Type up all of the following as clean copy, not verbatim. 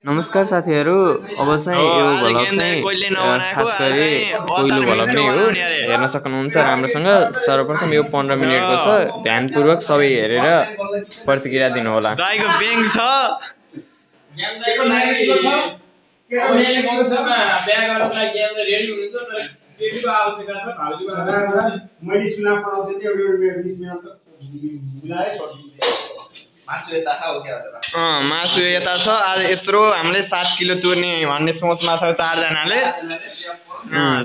नमस्कार साथीहरु, अब चाहिँ यो भ्लग चाहिँ खास गरी पहिलो भ्लग नै हो। हेर्न सक्नुहुन्छ राम्रोसँग। सर्वप्रथम यो 15 मिनेटको छ। ध्यानपूर्वक सबै हेरेर प्रतिक्रिया दिनु होला। दाइको ब्याङ छ। ज्ञानदाइको मौसममा बिहा गर्नलाई ज्ञानदा रेडी हुनुहुन्छ तर रेडीको आवश्यकता छ भाउजूको मैले सुना पढाउँदै थिए एउटा मिसमा त मिलाए छोड्दिनु मासु यता हो क्या मासु यता छ। आज यत्रो हामीले 7 किलो तुर्ने भन्ने सोचमा छ चार जनाले।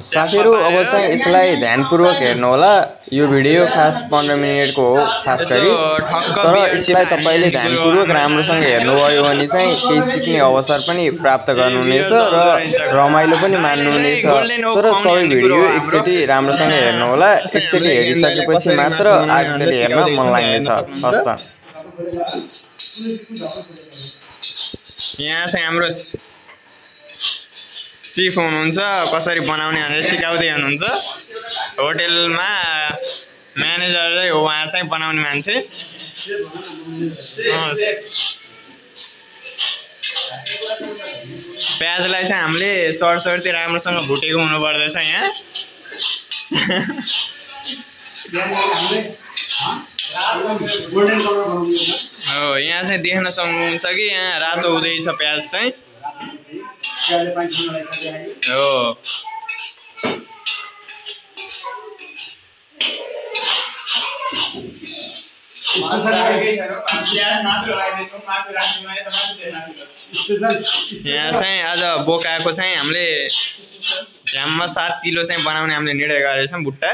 साथीहरु अब चाहिँ यसलाई ध्यानपूर्वक हेर्नु होला। यो भिडियो खास 15 मिनेटको हो खास गरी। तर यसलाई तपाईले ध्यानपूर्वक राम्रोसँग हेर्नुभयो भने चाहिँ केही सिक्ने अवसर पनि प्राप्त गर्नुहुनेछ र रमाइलो पनि मान्नुहुनेछ। तर सबै भिडियो एकचोटी राम्रोसँग हेर्नु होला। एकचोटी हेरिसकेपछि मात्र आगोचोटि हेर्न मन लाग्नेछ। हस्त यहाँ चाहिँ हाम्रो चिफ हुनुहुन्छ, कसरी बनाउने भनेर सिकाउँदै हुनुहुन्छ। होटलमा म्यानेजर चाहिँ हो उहाँ चाहिँ बनाउने मान्छे। प्याजलाई चाहिँ हामीले चरचरती राम्रोसँग भुटेको हुनुपर्दछ यहाँ। हो यहाँ चाहिँ देख्न सक्नुहुन्छ कि यहाँ रातो हुँदैछ प्याज चाहिँ। हो यहाँ चाहिँ आज बोकाएको चाहिँ हामीले झ्याममा 7 किलो चाहिँ बनाउने हामीले निर्णय गरेका छौँ। भुट्टा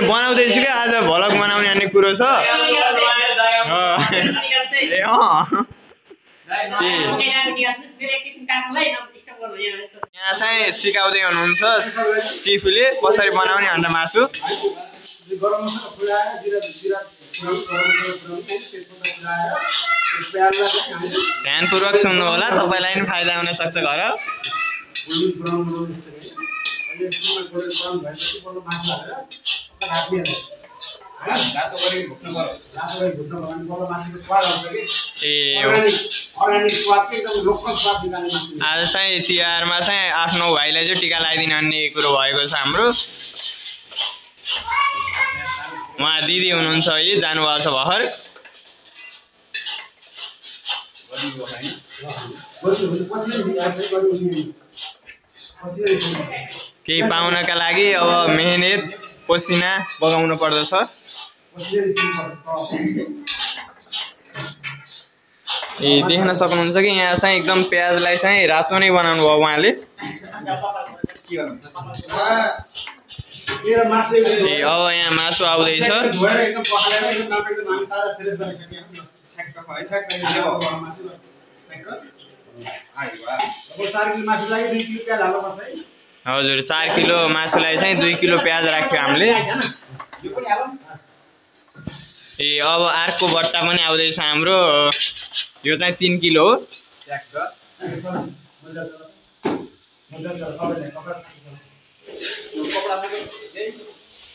बनाउँदैछु क्या आज भ्लग बनाउने अन्य कुरो छ। यहाँ चाहिँ सिकाउँदै हुनुहुन्छ चिफले कसरी बनाउने भनेर मासु। ध्यानपूर्वक सुन्नु होला, तपाईलाई पनि फाइदा हुन सक्छ घर। आज चाहिँ तिहारमा चाहिँ आफ्नो भाइलाई चाहिँ टिका लगाइदिने अन्य कुरो भएको छ हाम्रो। उहाँ दिदी हुनुहुन्छ है, जानुभएको छ भर्खर। केही पाउनका लागि अब मेहनत पसिना बगाउनु पर्दछ। देख्न सक्नुहुन्छ कि यहाँ चाहिँ एकदम प्याजलाई चाहिँ रातो नै बनाउनु भयो उहाँले। अब यहाँ मासु आउँदैछ। हजुर 4 किलो मासुलाई चाहिँ 2 किलो प्याज राख्यो हामीले। अब अर्को बट्टा पनि आउँदैछ हाम्रो। यो चाहिँ 3 किलो हो।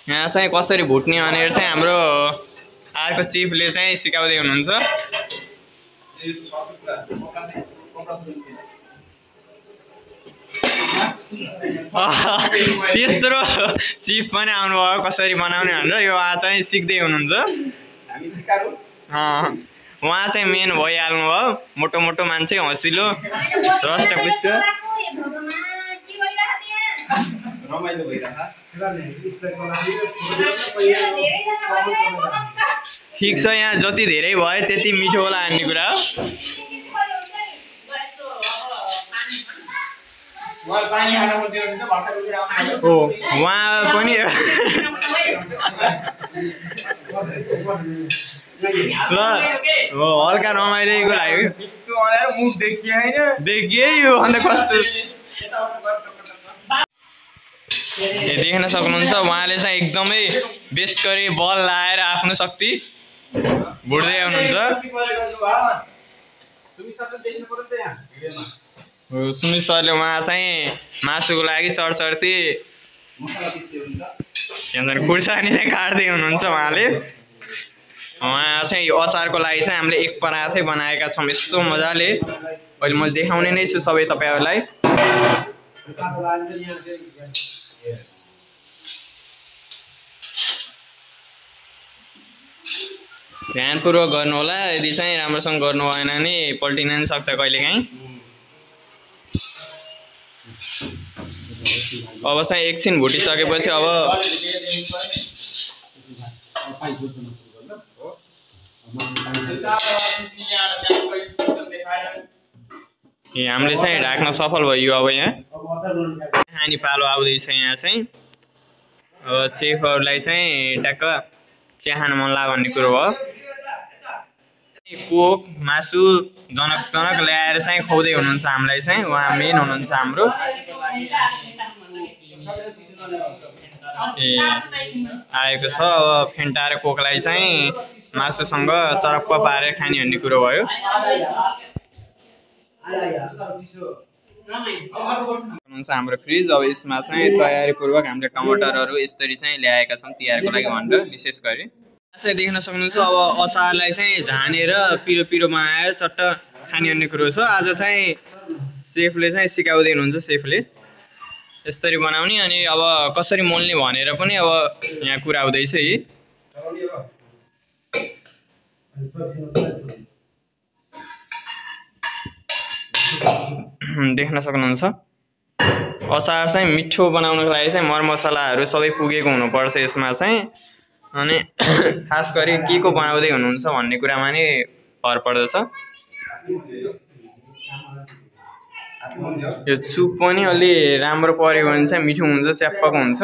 यहाँ चाहिँ कसरी भुट्ने भनेर चाहिँ हाम्रो अर्को चिफले चाहिँ सिकाउँदै हुनुहुन्छ। त्यत्रो चिफ पनि आउनुभयो कसरी बनाउने भनेर। यो चाहिँ सिक्दै हुनुहुन्छ। उहाँ चाहिँ मेन भइहाल्नु भयो। मोटो मोटो मान्छे, हँसिलो, रष्टपुष्ट। ठिक छ, यहाँ जति धेरै भयो त्यति मिठो होला भन्ने कुरा हो। उहाँ पनि ल हल्का रमाइरहेको लाग्यो। देखिए यो अन्त कस्तो देख्न सक्नुहुन्छ। उहाँले चाहिँ एकदमै बेस गरी बल लाएर आफ्नो शक्ति भुट्दै हुनुहुन्छ। सुमित सरले उहाँ चाहिँ मासुको लागि चढचढ्ती यहाँ खुर्सानी चाहिँ काट्दै हुनुहुन्छ उहाँले। उहाँ चाहिँ यो अचारको लागि चाहिँ हामीले एक परात चाहिँ बनाएका छौँ यस्तो मजाले। अहिले मैले देखाउने नै छु सबै तपाईहरुलाई। ध्यानपूर्वक गर्नु होला, यदि चाहिँ राम्रोसँग गर्नु भएन भने पल्टिन नि सक्छ कहिलेकाहीँ। अब चाहिँ एकछिन भुटिसकेपछि अब हामीले चाहिँ ढाक्न सफल भयो। अब यहाँ खानी पालो आउँदैछ। यहाँ चाहिँ अब चेफहरूलाई चाहिँ ट्याक्क चिया खान मन लाग्यो भन्ने कुरो हो। कोक मासु जनक तनक ल्याएर चाहिँ खुवाउँदै हुनुहुन्छ हामीलाई चाहिँ। उहाँ मेन हुनुहुन्छ हाम्रो। आएको छ अब फेन्टा र कोकलाई चाहिँ मासुसँग चरप्प पारेर खाने भन्ने कुरो भयो। हाम्रो फ्रिज अब यसमा चाहिँ तयारीपूर्वक हामीले टमाटरहरू यसरी चाहिँ ल्याएका छौँ तिहारको लागि भनेर। विशेष गरी चाहिँ देख्न सक्नुहुन्छ अब अचारलाई चाहिँ झानेर पिरो पिरो बनाएर चट्ट खाने भन्ने कुरो छ। आज चाहिँ सेफले चाहिँ सिकाउँदै हुनुहुन्छ सेफले यसरी बनाउने। अनि अब कसरी मोल्ने भनेर पनि अब यहाँ कुरा आउँदैछ है। देख्न सक्नुहुन्छ अचार चाहिँ मिठो बनाउनको लागि चाहिँ मरमसलाहरू सबै पुगेको हुनुपर्छ यसमा चाहिँ। अनि खास गरी के को बनाउँदै हुनुहुन्छ भन्ने कुरामा नै भर पर्दछ। यो चुप पनि अलि राम्रो पर्यो भने चाहिँ मिठो हुन्छ, च्याप्पको हुन्छ।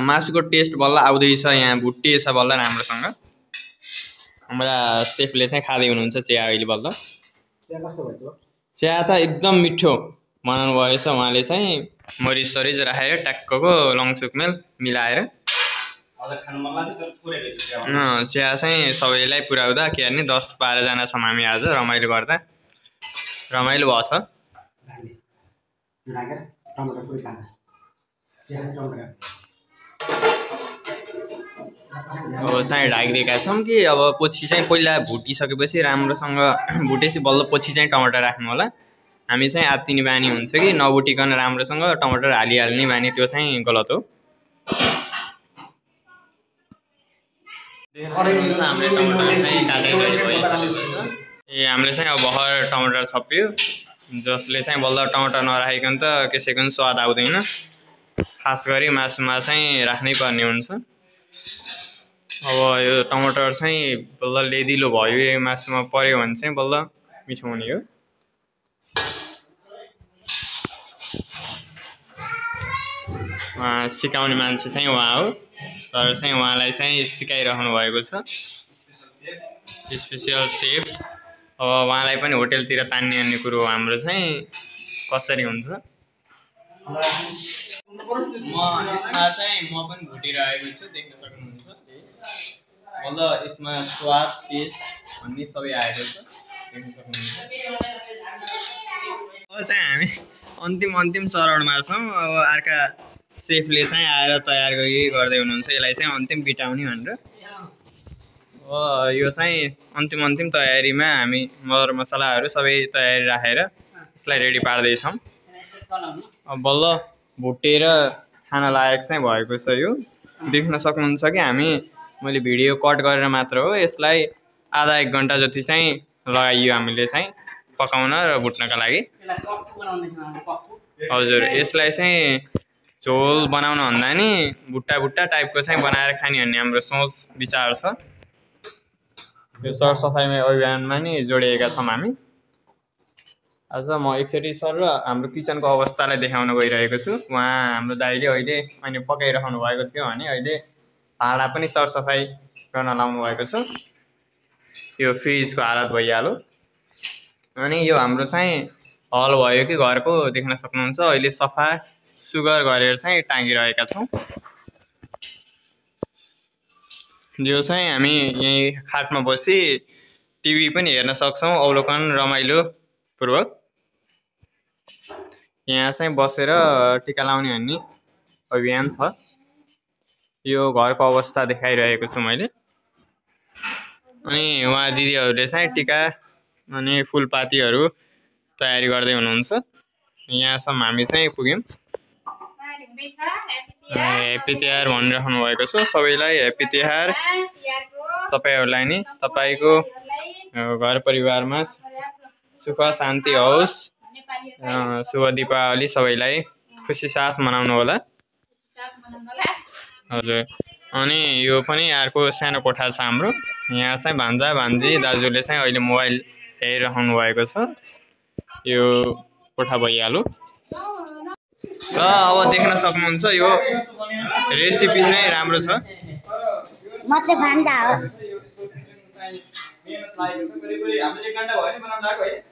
मासुको टेस्ट बल्ल आउँदैछ, यहाँ भुटिएछ बल्ल राम्रोसँग। हाम्रा सेफले चाहिँ खाँदै हुनुहुन्छ चिया अहिले बल्ल। चिया त एकदम मिठो बनाउनु भएछ उहाँले चाहिँ। मरिच सरिच राखेर ट्याक्कको लङसुकमेल मिलाएर चिया चाहिँ सबैलाई पुर्याउँदा के गर्ने 10-12 जना छौँ हामी आज रमाइलो गर्दा। रमाइलो भएछ। अब चाहिँ ढाकिदिएका छौँ कि अब पछि चाहिँ पहिला भुटिसकेपछि राम्रोसँग भुटेपछि बल्ल पछि चाहिँ टमाटर राख्नु होला। हामी चाहिँ आत्तिने बानी हुन्छ कि नभुटिकन राम्रोसँग टमाटर हालिहाल्ने बानी, त्यो चाहिँ गलत हो। हामीले चाहिँ अब भर्खर टमाटर थप्यो, जसले चाहिँ बल्ल टमाटर नराखिकन त कसैको पनि स्वाद आउँदैन। खास गरी मासुमा चाहिँ राख्नै पर्ने हुन्छ। अब यो टमाटर चाहिँ बल्ल लेदिलो भयो मासुमा पर्यो भने चाहिँ बल्ल मिठो हुने हो। सिकाउने मान्छे चाहिँ उहाँ हो, तर चाहिँ उहाँलाई चाहिँ सिकाइरहनु भएको छ स्पेसियल सेफ। अब उहाँलाई पनि होटेलतिर तान्ने अन्ने कुरो हाम्रो चाहिँ कसरी हुन्छ। यसमा चाहिँ म पनि भुटिरहेको छु, देख्न सक्नुहुन्छ। बल्ल यसमा स्वाद टेस्ट भन्ने सबै आएको छ, देख्न सक्नुहुन्छ। अब चाहिँ हामी अन्तिम चरणमा छौँ। अब अर्का सेफले चाहिँ आएर तयार गर्दै हुनुहुन्छ यसलाई चाहिँ अन्तिम बिटाउने भनेर। यो चाहिँ अन्तिम तयारीमा हामी मरमसलाहरू सबै तयारी राखेर यसलाई रेडी पार्दैछौँ। अब बल्ल भुटेर खान लायक चाहिँ भएको छ। यो देख्न सक्नुहुन्छ कि मैले भिडियो कट गरेर मात्र हो, यसलाई आधा 1 घन्टा जति चाहिँ लगाइयो हामीले चाहिँ पकाउन र भुट्नका लागि। हजुर, यसलाई चाहिँ झोल बनाउन भन्दा नि भुट्टा टाइपको चाहिँ बनाएर खाने भन्ने हाम्रो सोच विचार छ। यो सरसफाइमा अभियानमा नि जोडिएका छौँ हामी। आज म एकचोटि सर र हाम्रो किचनको अवस्थालाई देखाउन गइरहेको छु। उहाँ हाम्रो दाइले अहिले पकाइरहनु भएको थियो भने अहिले भाँडा पनि सरसफाइ गर्न लाउनु भएको छ। यो फ्रिजको हालत भइहाल्यो। अनि यो हाम्रो चाहिँ हल भयो कि घरको देख्न सक्नुहुन्छ। अहिले सफा सुगर गरेर चाहिँ टाँगिरहेका छौँ। यो चाहिँ हामी यही खाटमा बसी टिभी पनि हेर्न सक्छौँ अवलोकन रमाइलो पूर्वक। यहाँ चाहिँ बसेर टिका लाउने भन्ने अभियान छ। यो घरको अवस्था देखाइरहेको छु मैले। अनि उहाँ दिदीहरूले चाहिँ टिका अनि फुलपातीहरू तयारी गर्दै हुनुहुन्छ। यहाँसम्म हामी चाहिँ पुग्यौँ। ह्याप्पी तिहार भनिराख्नु भएको छ सबैलाई। ह्याप्पी तिहार तपाईँहरूलाई नि तपाईँको घर परिवारमा सुख शान्ति होस्। शुभ दीपावली सबैलाई खुसी साथ मनाउनु होला। हजुर। अनि यो पनि अर्को सानो कोठा छ हाम्रो। यहाँ चाहिँ भान्जा भान्जी दाजुले चाहिँ अहिले मोबाइल हेरिराख्नु भएको छ। यो कोठा भइहाल्यो। र अब देख्न सक्नुहुन्छ यो रेसिपी नै राम्रो छ। म चाहिँ भान्जा हो।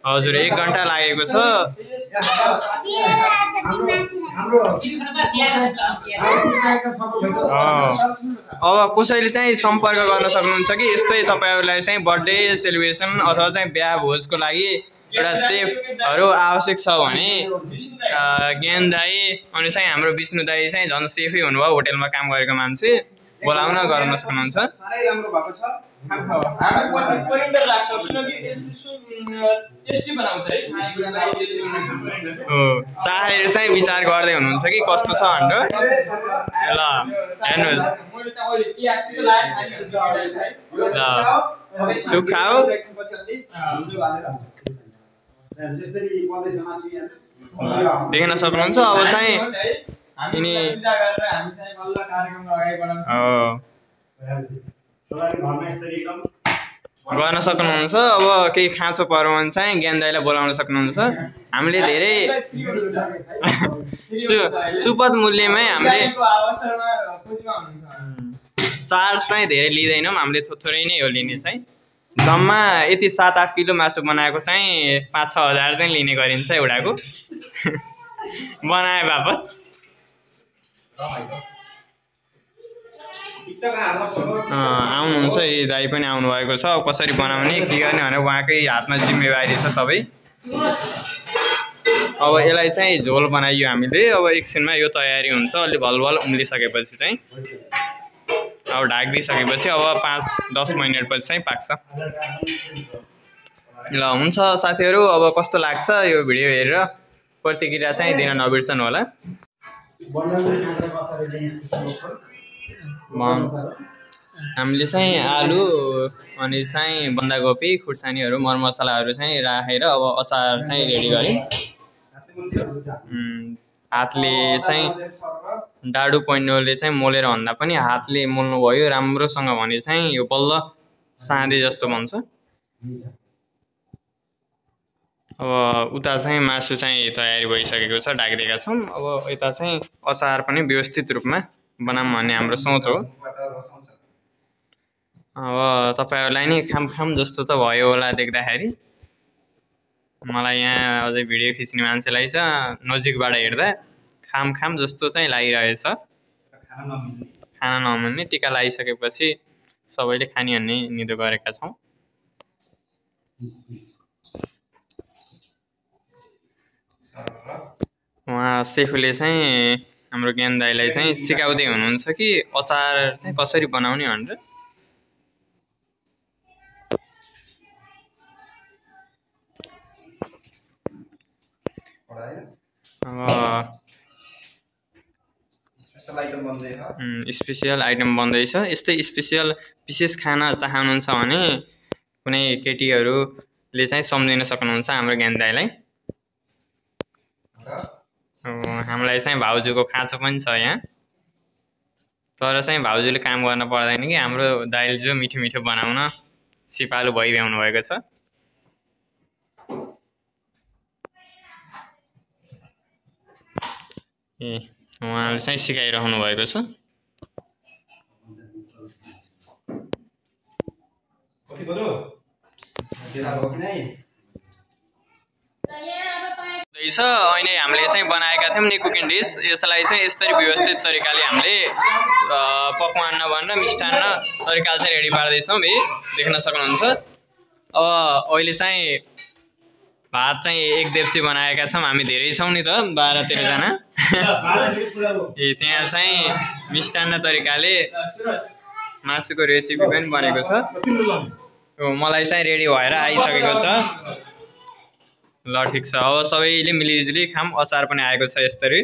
हजुर 1 घण्टा लागेको छ। अब कसैले चाहिँ सम्पर्क गर्न सक्नुहुन्छ कि यस्तै तपाईँहरूलाई चाहिँ बर्थडे सेलिब्रेसन अथवा चाहिँ बिहा भोजको लागि एउटा सेफहरू आवश्यक छ भने ज्ञान दाई अनि चाहिँ हाम्रो विष्णु दाई चाहिँ झन् सेफै हुनुभयो। होटेलमा काम गरेको मान्छे बोलाउन गर्न सक्नुहुन्छ। साहेबहरू चाहिँ विचार गर्दै हुनुहुन्छ कि कस्तो छ भनेर। ल हेर्नुहोस् सुक्खा हो। देख्न सक्नुहुन्छ। अब चाहिँ यिनी गर्न सक्नुहुन्छ। अब केही खाँचो पर्यो भने चाहिँ ज्ञान दाइलाई बोलाउन सक्नुहुन्छ। हामीले धेरै सुपथ मूल्यमै हामीले चार्ज चाहिँ धेरै लिँदैनौँ। हामीले थोरै नै हो लिने चाहिँ। जम्मा यति 7-8 किलो मासु बनाएको चाहिँ 5-6 हजार चाहिँ लिने गरिन्छ एउटाको बनाए बापत। आउनुहुन्छ यी दाई पनि आउनुभएको छ। अब कसरी बनाउने के गर्ने भनेर उहाँकै हातमा जिम्मेवारी छ सबै। अब यसलाई चाहिँ झोल बनाइयो हामीले। अब एकछिनमा यो तयारी हुन्छ। अलि भलभल उम्लिसकेपछि चाहिँ अब ढाकिदिइसकेपछि अब 5-10 मिनटपछि चाहिँ पाक्छ। ल हुन्छ साथीहरू। अब कस्तो लाग्छ यो भिडियो हेरेर प्रतिक्रिया चाहिँ दिन नबिर्सनु होला। हामीले चाहिँ आलु अनि चाहिँ बन्दाकोपी खुर्सानीहरू मरमसलाहरू चाहिँ राखेर अब अचार चाहिँ रेडी गरेँ। हातले चाहिँ डाडु पैनोले चाहिँ मोलेर भन्दा पनि हातले मोल्नु भयो राम्रोसँग भने चाहिँ यो बल्ल साँधे जस्तो बन्छ। अब उता चाहिँ मासु चाहिँ तयारी भइसकेको छ। ढाकिदिएका छौँ। अब यता चाहिँ अचार पनि व्यवस्थित रूपमा बनाऊँ भन्ने हाम्रो सोच हो। अब तपाईँहरूलाई नि खाम जस्तो त भयो होला देख्दाखेरि। मलाई यहाँ अझै भिडियो खिच्ने मान्छेलाई चाहिँ नजिकबाट हेर्दा खाम जस्तो चाहिँ लागिरहेछ। खाना नमिल्ने। टिका लगाइसकेपछि सबैले खाने भन्ने निदो गरेका छौँ। उहाँ सेफले चाहिँ हाम्रो ज्ञान दाइलाई चाहिँ सिकाउँदै हुनुहुन्छ कि अचार चाहिँ कसरी बनाउने भनेर। स्पेसियल आइटम बन्दैछ। यस्तै स्पेसियल विशेष खाना चाहनुहुन्छ भने कुनै केटीहरूले चाहिँ सम्झिन सक्नुहुन्छ हाम्रो ज्ञान दाइलाई। हामीलाई चाहिँ भाउजूको खाँचो पनि छ यहाँ। तर चाहिँ भाउजूले काम गर्न पर्दैन कि हाम्रो दाइले जो मिठो बनाउन सिपालु भइरहनु भएको छ। उहाँले चाहिँ सिकाइरहनु भएको छ। छ अहिले हामीले चाहिँ बनाएका थियौँ नि कुकिङ डिस। यसलाई चाहिँ यसरी व्यवस्थित तरिकाले हामीले पकवान भनेर मिष्टान्न तरिकाले चाहिँ रेडी पार्दैछौँ है, देख्न सक्नुहुन्छ। अब अहिले चाहिँ भात चाहिँ एक देब्ची बनाएका छौँ, हामी धेरै छौँ नि त 12-13 जना। त्यहाँ चाहिँ मिष्टान्न तरिकाले मासुको रेसिपी पनि बनेको छ। मलाई चाहिँ रेडी भएर आइसकेको छ। ल ठिक छ, अब सबैले मिलिजुली खाम। अचार पनि आएको छ यसरी।